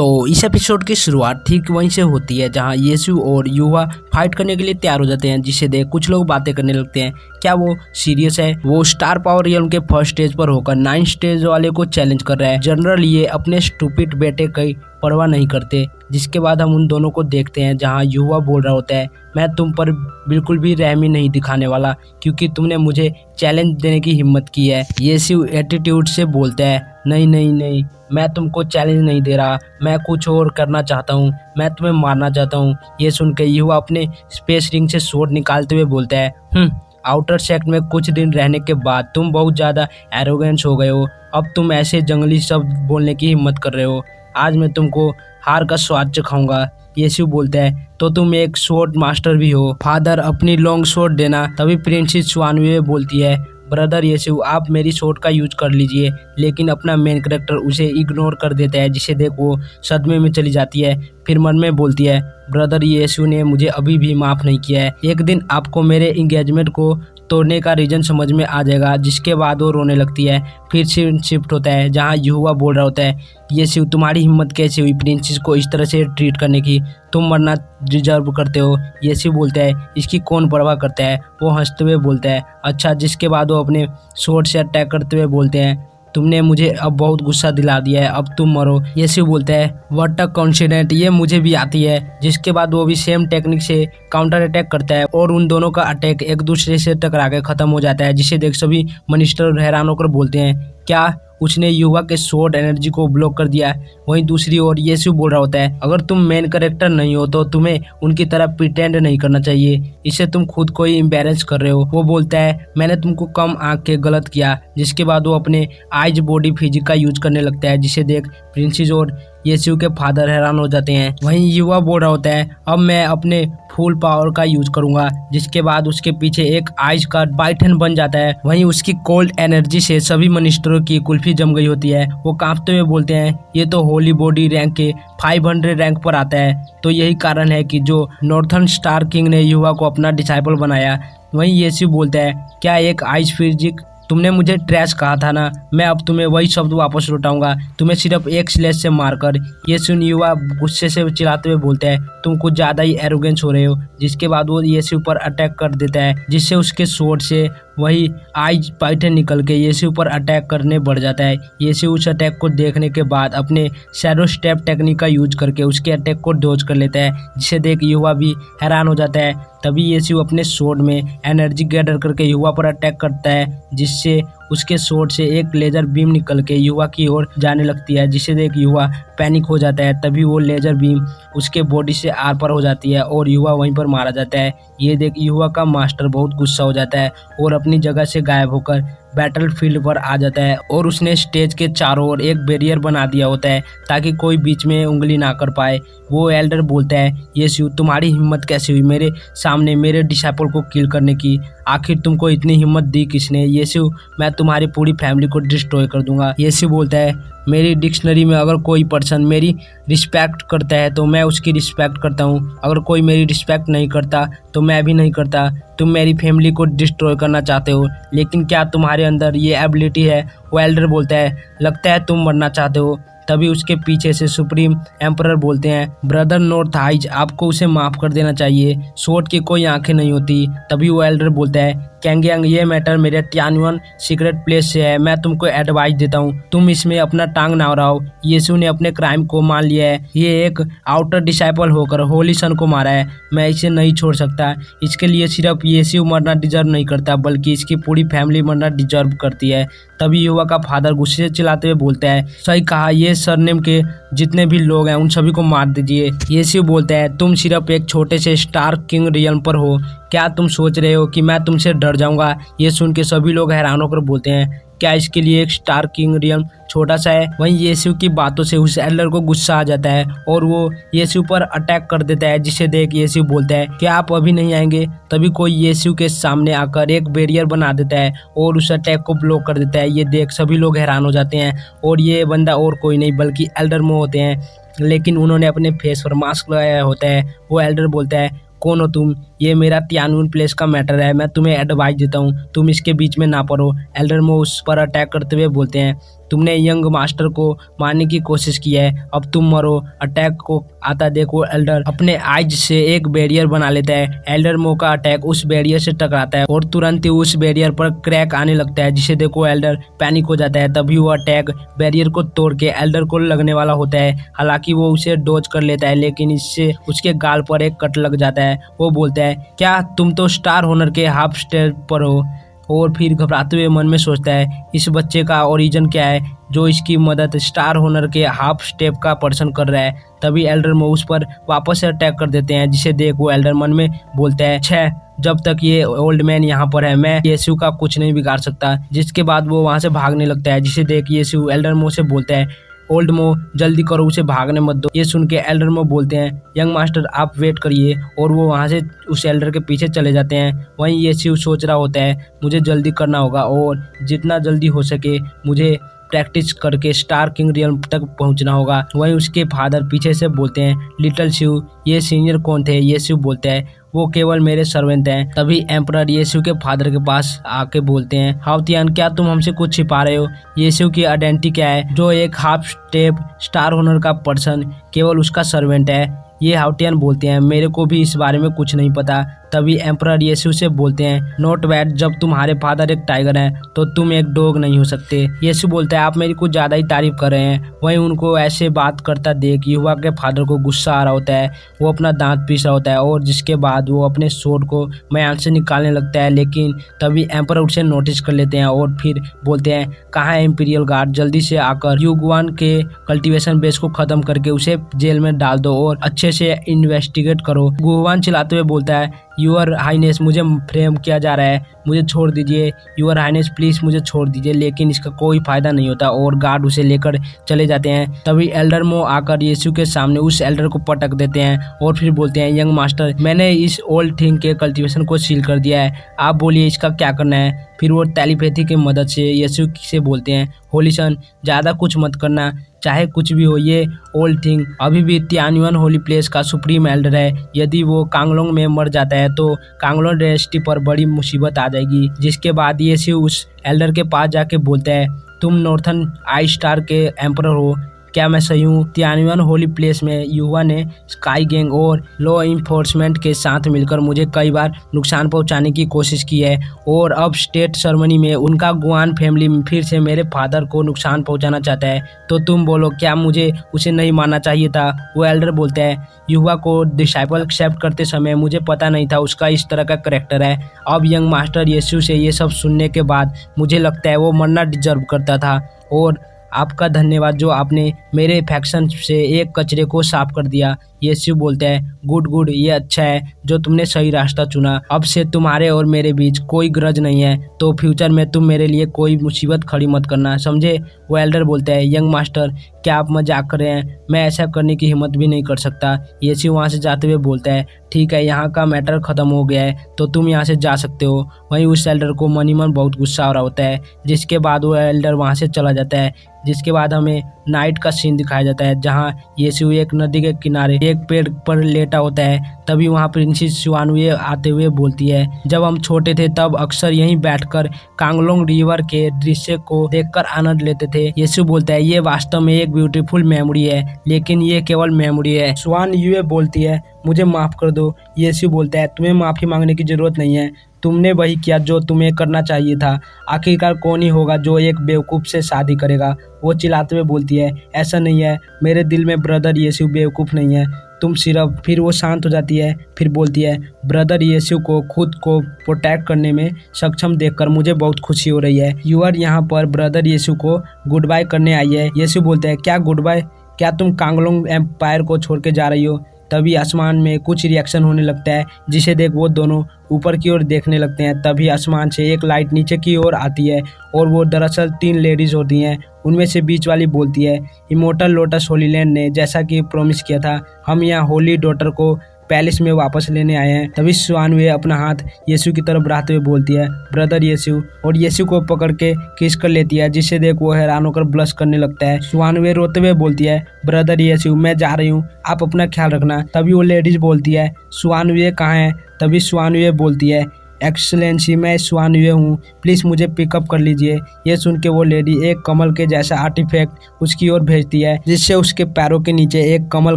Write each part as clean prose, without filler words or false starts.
तो इस एपिसोड की शुरुआत ठीक वहीं से होती है जहां येसु और युवा फाइट करने के लिए तैयार हो जाते हैं, जिसे देख कुछ लोग बातें करने लगते हैं। क्या वो सीरियस है? वो स्टार पावर रियल्म के फर्स्ट स्टेज पर होकर 9 स्टेज वाले को चैलेंज कर रहा है। जनरल ये अपने स्टूपिड बेटे की परवाह नहीं करते। जिसके बाद हम उन दोनों को देखते हैं जहां युवा बोल रहा होता है, मैं तुम पर बिल्कुल भी रहमी नहीं दिखाने वाला क्योंकि तुमने मुझे चैलेंज देने की हिम्मत की है। येसु एटीट्यूड से बोलता है, नहीं नहीं नहीं, मैं तुमको चैलेंज नहीं दे रहा, मैं कुछ और करना चाहता हूँ, मैं तुम्हें मारना चाहता हूँ। ये सुन के युवा अपने स्पेस रिंग से स्वॉर्ड निकालते हुए बोलता है, आउटर सेक्ट में कुछ दिन रहने के बाद तुम बहुत ज़्यादा एरोगेंस हो गए हो। अब तुम ऐसे जंगली शब्द बोलने की हिम्मत कर रहे हो। आज मैं तुमको हार का स्वाद चखाऊंगा। येसु बोलता है, तो तुम एक स्वॉर्ड मास्टर भी हो। फादर अपनी लॉन्ग स्वॉर्ड देना। तभी प्रिंसेस स्वानवे बोलती है, ब्रदर येसु आप मेरी स्वॉर्ड का यूज कर लीजिए। लेकिन अपना मेन कैरेक्टर उसे इग्नोर कर देता है, जिसे देख वो सदमे में चली जाती है। फिर मन में बोलती है, ब्रदर येसु ने मुझे अभी भी माफ़ नहीं किया है। एक दिन आपको मेरे इंगेजमेंट को तोड़ने का रीजन समझ में आ जाएगा। जिसके बाद वो रोने लगती है। फिर सीन शिफ्ट होता है जहाँ युवा बोल रहा होता है, येसु तुम्हारी हिम्मत कैसे हुई प्रिंसेस को इस तरह से ट्रीट करने की? तुम मरना डिजर्व करते हो। येसु बोलता है, इसकी कौन परवाह करता है? वो हंसते हुए बोलता है, अच्छा। जिसके बाद वो अपने स्वॉर्ड से अटैक करते हुए बोलते हैं, तुमने मुझे अब बहुत गुस्सा दिला दिया है, अब तुम मरो। येसु बोलता है, व्हाट अ कॉन्फिडेंट, ये मुझे भी आती है। जिसके बाद वो भी सेम टेक्निक से काउंटर अटैक करता है और उन दोनों का अटैक एक दूसरे से टकरा के खत्म हो जाता है। जिसे देख सभी मिनिस्टर हैरान होकर बोलते हैं, क्या उसने युवा के स्वॉर्ड एनर्जी को ब्लॉक कर दिया? वहीं दूसरी ओर येसु बोल रहा होता है, अगर तुम मेन कैरेक्टर नहीं हो तो तुम्हें उनकी तरह प्रिटेंड नहीं करना चाहिए। इससे तुम खुद को ही इम्बेरेंस कर रहे हो। वो बोलता है, मैंने तुमको कम आंक के गलत किया। जिसके बाद वो अपने आइज बॉडी फिजिक का यूज करने लगता है, जिसे देख प्रिंसेस और येसु के फादर हैरान हो जाते हैं। वहीं युवा बोल रहा होता है, अब मैं अपने फुल पावर का यूज करूंगा। जिसके बाद उसके पीछे एक आइस का बाइटन बन जाता है। वहीं उसकी कोल्ड एनर्जी से सभी मिनिस्टरों की कुल्फी जम गई होती है। वो कांपते हुए बोलते हैं, ये तो होली बॉडी रैंक के 500 रैंक पर आता है। तो यही कारण है कि जो नॉर्थर्न स्टार किंग ने युवा को अपना डिसाइपल बनाया। वहीं येसु बोलता है, क्या एक आइस फिजिक? तुमने मुझे ट्रैश कहा था ना, मैं अब तुम्हें वही शब्द वापस लौटाऊंगा, तुम्हें सिर्फ एक स्लेश से मारकर। ये सुन युवा गुस्से से चिल्लाते हुए बोलते हैं, तुम कुछ ज्यादा ही एरोगेंस हो रहे हो। जिसके बाद वो येसु पर अटैक कर देता है, जिससे उसके स्वॉर्ड से वही आइज पाइथन निकल के येसु पर अटैक करने बढ़ जाता है। येसु उस अटैक को देखने के बाद अपने शैडो स्टेप टेक्निक का यूज करके उसके अटैक को डॉज कर लेता है, जिसे देख युवा भी हैरान हो जाता है। तभी येसु अपने स्वॉर्ड में एनर्जी गैदर करके युवा पर अटैक करता है, जिससे उसके स्वॉर्ड से एक लेजर बीम निकल के युवा की ओर जाने लगती है, जिसे देख युवा पैनिक हो जाता है। तभी वो लेजर बीम उसके बॉडी से आर पार हो जाती है और युवा वहीं पर मारा जाता है। ये देख युवा का मास्टर बहुत गुस्सा हो जाता है और अपनी जगह से गायब होकर बैटल फील्ड पर आ जाता है। और उसने स्टेज के चारों ओर एक बैरियर बना दिया होता है ताकि कोई बीच में उंगली ना कर पाए। वो एल्डर बोलता है, येसु तुम्हारी हिम्मत कैसे हुई मेरे सामने मेरे डिसाइपल को किल करने की? आखिर तुमको इतनी हिम्मत दी किसने? येसु मैं तुम्हारी पूरी फैमिली को डिस्ट्रॉय कर दूंगा। येसु बोलता है, मेरी डिक्शनरी में अगर कोई पर्सन मेरी रिस्पेक्ट करता है तो मैं उसकी रिस्पेक्ट करता हूँ, अगर कोई मेरी रिस्पेक्ट नहीं करता तो मैं भी नहीं करता। तुम मेरी फैमिली को डिस्ट्रॉय करना चाहते हो, लेकिन क्या तुम्हारे अंदर ये एबिलिटी है? वो एल्डर बोलता है, लगता है तुम मरना चाहते हो। तभी उसके पीछे से सुप्रीम एम्परर बोलते हैं, ब्रदर नॉर्थ आइज आपको उसे माफ कर देना चाहिए, स्वॉर्ड की कोई आंखें नहीं होती। तभी वो एल्डर बोलता है, कैंगयांग ये मैटर मेरे टानयुन सीक्रेट प्लेस से है, मैं तुमको एडवाइस देता हूँ, तुम इसमें अपना टांग ना अड़ाओ। येसु ने अपने क्राइम को मान लिया है, ये एक आउटर डिसाइपल होकर होली सन को मारा है, मैं इसे नहीं छोड़ सकता। इसके लिए सिर्फ येसु मरना डिजर्व नहीं करता बल्कि इसकी पूरी फैमिली मरना डिजर्व करती है। तभी युवा का फादर गुस्से से चिल्लाते हुए बोलता है, सही कहा, ये सरनेम के जितने भी लोग हैं उन सभी को मार दीजिए। येसु बोलता है, तुम सिर्फ एक छोटे से स्टार किंग रियल्म पर हो, क्या तुम सोच रहे हो कि मैं तुमसे डर जाऊंगा? ये सुन के सभी लोग हैरान होकर बोलते हैं, क्या इसके लिए एक स्टार किंग रियल्म छोटा सा है? वहीं येसु की बातों से उस एल्डर को गुस्सा आ जाता है और वो येसु पर अटैक कर देता है, जिसे देख येसु बोलता है, क्या आप अभी नहीं आएंगे? तभी कोई येसु के सामने आकर एक बैरियर बना देता है और उस अटैक को ब्लॉक कर देता है। ये देख सभी लोग हैरान हो जाते हैं और ये बंदा और कोई नहीं बल्कि एल्डर मो होते हैं, लेकिन उन्होंने अपने फेस पर मास्क लगाया होता है। वो एल्डर बोलता है, कौन हो तुम? ये मेरा त्यानून प्लेस का मैटर है, मैं तुम्हें एडवाइस देता हूँ, तुम इसके बीच में ना पड़ो। एल्डर मो उस पर अटैक करते हुए बोलते हैं, तुमने यंग मास्टर को मारने की कोशिश की है, अब तुम मरो। अटैक को आता देखो एल्डर अपने आइज से एक बैरियर बना लेता है। एल्डर मो का अटैक उस बैरियर से टकराता है और तुरंत ही उस बैरियर पर क्रैक आने लगता है, जिसे देखो एल्डर पैनिक हो जाता है। तभी वो अटैक बैरियर को तोड़ के एल्डर को लगने वाला होता है। हालांकि वो उसे डॉज कर लेता है, लेकिन इससे उसके गाल पर एक कट लग जाता है। वो बोलता है, क्या तुम तो स्टार होनर के हाफ स्टेप पर हो। और फिर घबराते हुए मन में सोचता है, इस बच्चे का ओरिजिन क्या है जो इसकी मदद स्टार होनर के हाफ स्टेप का पर्सन कर रहा है। तभी एल्डर मो उस पर वापस से अटैक कर देते हैं, जिसे देख वो एल्डर मन में बोलता है, छः जब तक ये ओल्ड मैन यहाँ पर है मैं येसु का कुछ नहीं बिगाड़ सकता। जिसके बाद वो वहाँ से भागने लगता है, जिसे देख येसु एल्डर मो से बोलता है, ओल्ड मो जल्दी करो, उसे भागने मत दो। ये सुन के एल्डर मो बोलते हैं, यंग मास्टर आप वेट करिए, और वो वहाँ से उस एल्डर के पीछे चले जाते हैं। वहीं येसु सोच रहा होता है, मुझे जल्दी करना होगा और जितना जल्दी हो सके मुझे प्रैक्टिस करके स्टार किंग रियल्म तक पहुंचना होगा। वहीं उसके फादर पीछे से बोलते हैं, लिटिल शिव ये सीनियर कौन थे। येसु बोलता है, वो केवल मेरे सर्वेंट हैं। तभी एम्परर येसु के फादर के पास आके बोलते हैं, हाउतियान क्या तुम हमसे कुछ छिपा रहे हो। येसु की आइडेंटिटी क्या है, जो एक हाफ स्टेप स्टार होनर का पर्सन केवल उसका सर्वेंट है। ये हाउटियन बोलते हैं, मेरे को भी इस बारे में कुछ नहीं पता। तभी एम्परर येसु से बोलते हैं, नॉट बैड, जब तुम्हारे फादर एक टाइगर हैं तो तुम एक डॉग नहीं हो सकते। येसु बोलता है, आप मेरी कुछ ज्यादा ही तारीफ कर रहे हैं। वहीं उनको ऐसे बात करता देख युवा के फादर को गुस्सा आ रहा होता है। वो अपना दांत पीस रहा होता है और जिसके बाद वो अपने स्वॉर्ड को मैदान से निकालने लगता है। लेकिन तभी एम्परर उसे नोटिस कर लेते हैं और फिर बोलते हैं, कहाँ है इंपीरियल गार्ड, जल्दी से आकर युगवान के कल्टीवेशन बेस को खत्म करके उसे जेल में डाल दो और अच्छे से इन्वेस्टिगेट करो। गुवान चिल्लाते हुए बोलता है, यूअर हाइनेस मुझे फ्रेम किया जा रहा है, मुझे छोड़ दीजिए, यूअर हाइनेस प्लीज मुझे छोड़ दीजिए। लेकिन इसका कोई फायदा नहीं होता और गार्ड उसे लेकर चले जाते हैं। तभी एल्डर मो आकर येसु के सामने उस एल्डर को पटक देते हैं और फिर बोलते हैं, यंग मास्टर मैंने इस ओल्ड थिंग के कल्टीवेशन को सील कर दिया है, आप बोलिए इसका क्या करना है। फिर वो टेलीपैथी की मदद से येसु से बोलते हैं, होली सन ज़्यादा कुछ मत करना, चाहे कुछ भी हो, ये ओल्ड थिंग अभी भी तियानुअन होली प्लेस का सुप्रीम एल्डर है। यदि वो कांगलोंग में मर जाता है तो कांगलोंग डायनेस्टी पर बड़ी मुसीबत आ जाएगी। जिसके बाद येसु उस एल्डर के पास जाके बोलता है, तुम नॉर्थन आई स्टार के एम्परर हो, क्या मैं सही हूँ। तियानुअन होली प्लेस में युवा ने स्काई गैंग और लॉ इन्फोर्समेंट के साथ मिलकर मुझे कई बार नुकसान पहुंचाने की कोशिश की है और अब स्टेट सेरेमनी में उनका गुआन फैमिली फिर से मेरे फादर को नुकसान पहुंचाना चाहता है। तो तुम बोलो, क्या मुझे उसे नहीं मानना चाहिए था। वो एल्डर बोलता है, युवा को डिसाइपल एक्सेप्ट करते समय मुझे पता नहीं था उसका इस तरह का करेक्टर है। अब यंग मास्टर येसु से ये सब सुनने के बाद मुझे लगता है वो मरना डिजर्व करता था और आपका धन्यवाद जो आपने मेरे फैक्शन से एक कचरे को साफ कर दिया। येसु बोलता है, गुड गुड, ये अच्छा है जो तुमने सही रास्ता चुना। अब से तुम्हारे और मेरे बीच कोई ग्रज नहीं है, तो फ्यूचर में तुम मेरे लिए कोई मुसीबत खड़ी मत करना, समझे। वो एल्डर बोलता है, यंग मास्टर क्या आप मजाक कर रहे हैं, मैं ऐसा करने की हिम्मत भी नहीं कर सकता। येसु वहाँ से जाते हुए बोलता है, ठीक है यहाँ का मैटर खत्म हो गया है तो तुम यहाँ से जा सकते हो। वहीं उस एल्डर को मनी मन बहुत गुस्सा हो रहा होता है। जिसके बाद वो एल्डर वहाँ से चला जाता है। जिसके बाद हमें नाइट का सीन दिखाया जाता है जहाँ येसु एक नदी के किनारे एक पेड़ पर लेटा होता है। तभी वहाँ प्रिंसेस शुआनुए आते हुए बोलती है, जब हम छोटे थे तब अक्सर यहीं बैठकर कांगलोंग रिवर के दृश्य को देखकर आनंद लेते थे। येसु बोलता है, ये वास्तव में एक ब्यूटीफुल मेमोरी है, लेकिन ये केवल मेमोरी है। शुआनुए बोलती है, मुझे माफ कर दो। येसु बोलता है, तुम्हें माफी मांगने की जरूरत नहीं है, तुमने वही किया जो तुम्हें करना चाहिए था। आखिरकार कौन ही होगा जो एक बेवकूफ़ से शादी करेगा। वो चिल्लाते हुए बोलती है, ऐसा नहीं है, मेरे दिल में ब्रदर येसु बेवकूफ़ नहीं है, तुम सिर्फ। फिर वो शांत हो जाती है, फिर बोलती है, ब्रदर येसु को खुद को प्रोटेक्ट करने में सक्षम देखकर मुझे बहुत खुशी हो रही है। यूआर यहाँ पर ब्रदर येसु को गुड बाय करने आई है। येसु बोलते हैं, क्या गुड बाय, क्या तुम कांगलोंग एम्पायर को छोड़ के जा रही हो। तभी आसमान में कुछ रिएक्शन होने लगता है, जिसे देख वो दोनों ऊपर की ओर देखने लगते हैं। तभी आसमान से एक लाइट नीचे की ओर आती है और वो दरअसल 3 लेडीज होती हैं। उनमें से बीच वाली बोलती है, इमोर्टल लोटस होलीलैंड ने जैसा कि प्रॉमिस किया था, हम यहाँ होली डॉटर को पैलेस में वापस लेने आए हैं। तभी शुआनुए अपना हाथ येसु की तरफ बढ़ाते हुए बोलती है, ब्रदर येसु, और येसु को पकड़ के किस कर लेती है, जिससे देख वो हैरान होकर ब्लश करने लगता है। शुआनुए रोते हुए बोलती है, ब्रदर येसु मैं जा रही हूँ, आप अपना ख्याल रखना। तभी वो लेडीज बोलती है, शुआनुए कहाँ है। तभी शुआनुए बोलती है, एक्सलेंसी मैं स्वानवे हूँ, प्लीज़ मुझे पिकअप कर लीजिए। ये सुन के वो लेडी एक कमल के जैसा आर्टिफैक्ट उसकी ओर भेजती है, जिससे उसके पैरों के नीचे एक कमल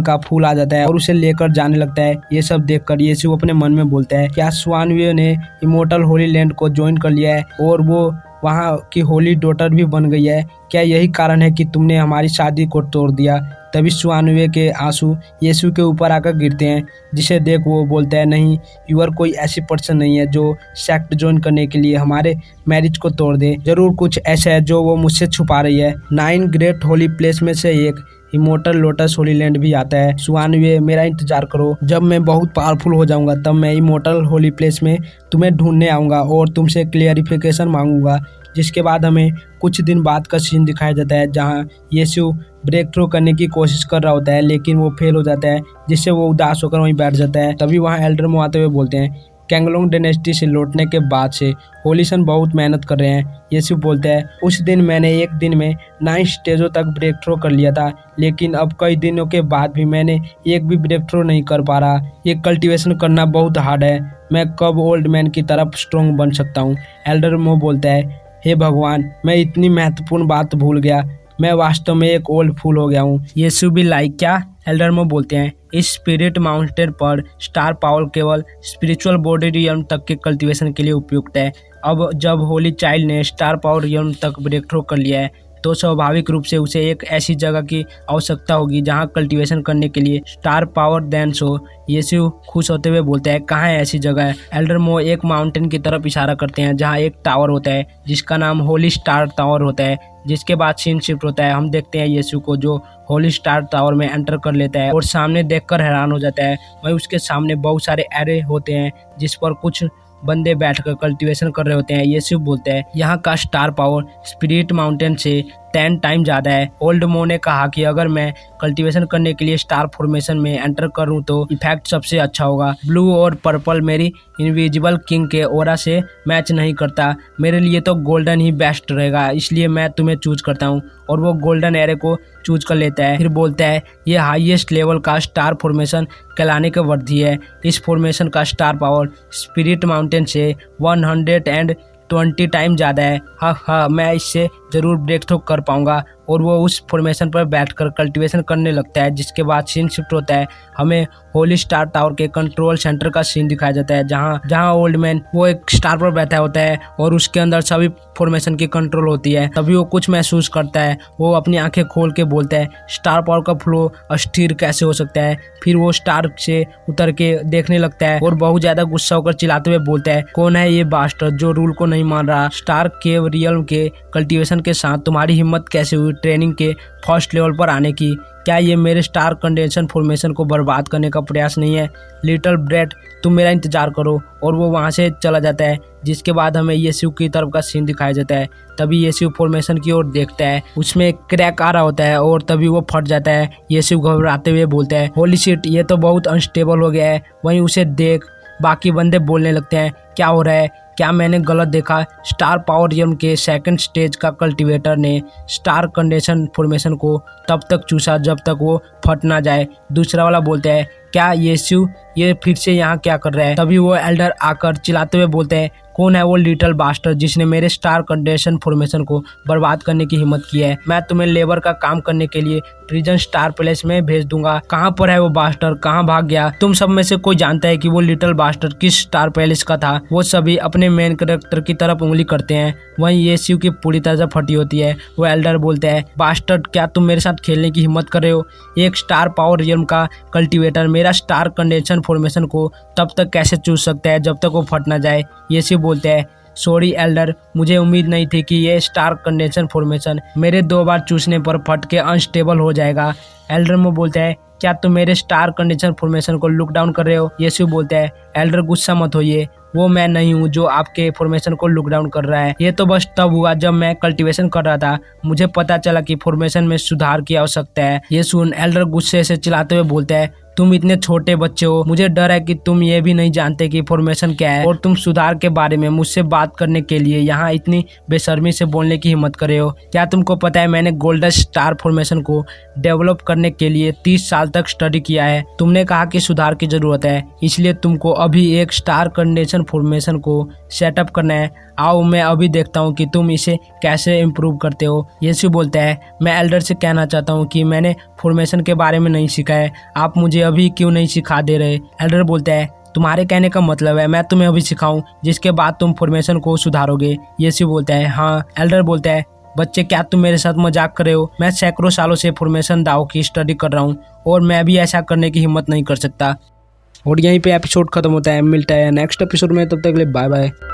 का फूल आ जाता है और उसे लेकर जाने लगता है। ये सब देखकर यीशु अपने मन में बोलता है, क्या स्वानवे ने इमोर्टल होली लैंड को ज्वाइन कर लिया है और वो वहाँ की होली डॉटर भी बन गई है? क्या यही कारण है कि तुमने हमारी शादी को तोड़ दिया? तभी स्वानवे के आंसू यीशु के ऊपर आकर गिरते हैं, जिसे देख वो बोलता है, नहीं, यूर कोई ऐसी पर्सन नहीं है जो सेक्ट ज्वाइन करने के लिए हमारे मैरिज को तोड़ दे। जरूर कुछ ऐसा है जो वो मुझसे छुपा रही है। 9 ग्रेट होली प्लेस में से एक इमोर्टल लोटस होली लैंड भी आता है। स्वानवे, मेरा इंतजार करो, जब मैं बहुत पावरफुल हो जाऊंगा तब मैं इमोर्टल होली प्लेस में तुम्हें ढूंढने आऊँगा और तुमसे क्लियरिफिकेशन मांगूंगा। जिसके बाद हमें कुछ दिन बाद का सीन दिखाया जाता है, जहाँ यीशु ब्रेक थ्रू करने की कोशिश कर रहा होता है, लेकिन वो फेल हो जाता है, जिससे वो उदास होकर वहीं बैठ जाता है। तभी वहाँ एल्डर मो आते हुए बोलते हैं, कैंगलोंग डायनेस्टी से लौटने के बाद से होलीसन बहुत मेहनत कर रहे हैं। यीशु बोलता है, उस दिन मैंने एक दिन में 9 स्टेजों तक ब्रेक थ्रू कर लिया था, लेकिन अब कई दिनों के बाद भी मैंने एक भी ब्रेक थ्रू नहीं कर पा रहा। ये कल्टीवेशन करना बहुत हार्ड है। मैं कब ओल्ड मैन की तरफ स्ट्रॉन्ग बन सकता हूँ? एल्डर मो बोलता है, हे भगवान, मैं इतनी महत्वपूर्ण बात भूल गया। मैं वास्तव में एक ओल्ड फूल हो गया हूँ। यीशु भी लाइक क्या? एल्डर मो बोलते हैं, इस स्पिरिट माउंटेन पर स्टार पावर केवल स्पिरिचुअल बॉडी रियल्म तक के कल्टीवेशन के लिए उपयुक्त है। अब जब होली चाइल्ड ने स्टार पावर रियल्म तक ब्रेक थ्रू कर लिया है, तो स्वाभाविक रूप से उसे एक ऐसी जगह की आवश्यकता होगी जहां कल्टीवेशन करने के लिए स्टार पावर दैंस हो। यीशु खुश होते हुए बोलते हैं, कहाँ है ऐसी जगह? एल्डर मो एक माउंटेन की तरफ इशारा करते हैं, जहां एक टावर होता है जिसका नाम होली स्टार टावर होता है। जिसके बाद सीन शिफ्ट होता है, हम देखते हैं यीशु को जो होली स्टार टावर में एंटर कर लेता है और सामने देखकर हैरान हो जाता है। वहीं उसके सामने बहुत सारे एरे होते हैं जिस पर कुछ बंदे बैठकर कल्टीवेशन कर रहे होते हैं। यीशु बोलते हैं, यहाँ का स्टार पावर स्पिरिट माउंटेन से 10 टाइम ज़्यादा है। ओल्ड मो ने कहा कि अगर मैं कल्टीवेशन करने के लिए स्टार फॉर्मेशन में एंटर करूं तो इफेक्ट सबसे अच्छा होगा। ब्लू और पर्पल मेरी इनविजिबल किंग के ओरा से मैच नहीं करता। मेरे लिए तो गोल्डन ही बेस्ट रहेगा, इसलिए मैं तुम्हें चूज करता हूं। और वो गोल्डन एरे को चूज कर लेता है। फिर बोलता है, ये हाईएस्ट लेवल का स्टार फॉर्मेशन कहलाने के वर्दी है। इस फॉर्मेशन का स्टार पावर स्पिरिट माउंटेन से 120 टाइम ज़्यादा है। हाँ, मैं इससे ज़रूर ब्रेक थ्रू कर पाऊंगा। और वो उस फॉर्मेशन पर बैठकर कल्टीवेशन करने लगता है। जिसके बाद सीन शिफ्ट होता है, हमें होली स्टार टावर के कंट्रोल सेंटर का सीन दिखाया जाता है, जहाँ ओल्ड मैन वो एक स्टार पर बैठा होता है और उसके अंदर सभी फॉर्मेशन की कंट्रोल होती है। तभी वो कुछ महसूस करता है। वो अपनी आंखें खोल के बोलता है, स्टार पावर का फ्लो अस्थिर कैसे हो सकता है? फिर वो स्टार से उतर के देखने लगता है और बहुत ज्यादा गुस्सा होकर चिल्लाते हुए बोलता है, कौन है ये बास्टर्ड जो रूल को नहीं मान रहा? स्टार केव रियल्म के कल्टीवेशन के साथ तुम्हारी हिम्मत कैसे हुई ट्रेनिंग के फर्स्ट लेवल पर आने की? क्या ये मेरे स्टार कंडेंशन फॉर्मेशन को बर्बाद करने का प्रयास नहीं है? लिटिल ब्रेट, तुम मेरा इंतजार करो। और वो वहाँ से चला जाता है। जिसके बाद हमें यीशु की तरफ का सीन दिखाया जाता है। तभी यीशु फॉर्मेशन की ओर देखता है, उसमें क्रैक आ रहा होता है और तभी वो फट जाता है। यीशु घबराते हुए बोलता है, होली शिट, ये तो बहुत अनस्टेबल हो गया है। वहीं उसे देख बाकी बंदे बोलने लगते हैं, क्या हो रहा है? क्या मैंने गलत देखा? स्टार पावर रियल्म के सेकंड स्टेज का कल्टीवेटर ने स्टार कंडेंशन फॉर्मेशन को तब तक चूसा जब तक वो फट ना जाए। दूसरा वाला बोलता है, क्या यीशु ये फिर से यहाँ क्या कर रहा है? तभी वो एल्डर आकर चिल्लाते हुए बोलते हैं, कौन है वो लिटिल बास्टर्ड जिसने मेरे स्टार कंडेंशन फॉर्मेशन को बर्बाद करने की हिम्मत की है? मैं तुम्हें लेबर का काम करने के लिए प्रिजन स्टार पैलेस में भेज दूंगा। कहाँ पर है वो बास्टर्ड? कहाँ भाग गया? तुम सब में से कोई जानता है कि वो लिटिल बास्टर्ड किस स्टार पैलेस का था? वो सभी अपने मेन कैरेक्टर की तरफ उंगली करते हैं। वहीं यीशु की पूरी तरह से फटी होती है। वो एल्डर बोलते हैं, बास्टर्ड, क्या तुम मेरे साथ खेलने की हिम्मत कर रहे हो? एक स्टार पावर रियल्म का कल्टीवेटर मेरा स्टार कंडेंशन फॉर्मेशन को तब तक कैसे चूज सकता है जब तक वो फट ना जाए? यीशु बोलते हैं, सॉरी एल्डर, मुझे उम्मीद नहीं थी कि ये स्टार कंडेंशन फॉर्मेशन मेरे 2 बार चूसने पर फट के अनस्टेबल हो जाएगा। एल्डर में बोलते हैं, क्या तुम मेरे स्टार कंडेंशन फॉर्मेशन को लुक डाउन कर रहे हो? यीशु बोलता है, एल्डर गुस्सा मत होइए, वो मैं नहीं हूँ जो आपके फॉर्मेशन को लुक डाउन कर रहा है। ये तो बस तब हुआ जब मैं कल्टीवेशन कर रहा था, मुझे पता चला कि फॉर्मेशन में सुधार की आवश्यकता है। ये सुन एल्डर गुस्से से चिल्लाते हुए बोलता है, तुम इतने छोटे बच्चे हो, मुझे डर है कि तुम ये भी नहीं जानते कि फॉर्मेशन क्या है और तुम सुधार के बारे में मुझसे बात करने के लिए यहाँ इतनी बेशर्मी से बोलने की हिम्मत करे हो। क्या तुमको पता है मैंने गोल्डन स्टार फॉर्मेशन को डेवलप करने के लिए 30 साल तक स्टडी किया है। तुमने कहा कि सुधार की जरूरत है, इसलिए तुमको अभी एक स्टार कंडेंसेशन फॉर्मेशन को सेटअप करना है। आओ मैं अभी देखता हूँ कि तुम इसे कैसे इम्प्रूव करते हो। यीशु बोलता है, मैं एल्डर से कहना चाहता हूँ कि मैंने फॉर्मेशन के बारे में नहीं सीखा है, आप मुझे अभी क्यों नहीं सिखा दे रहे। एल्डर बोलता है, तुम्हारे कहने का मतलब है मैं तुम्हें अभी सिखाऊं जिसके बाद तुम फॉर्मेशन को सुधारोगे। यीशु बोलता है, हाँ। एल्डर बोलता है, बच्चे क्या तुम मेरे साथ मजाक कर रहे हो? मैं सैकड़ों सालों से फॉर्मेशन दाव की स्टडी कर रहा हूँ और मैं भी ऐसा करने की हिम्मत नहीं कर सकता। और यहीं पे एपिसोड खत्म होता है। मिलता है नेक्स्ट एपिसोड में, तब तक के लिए बाय बाय।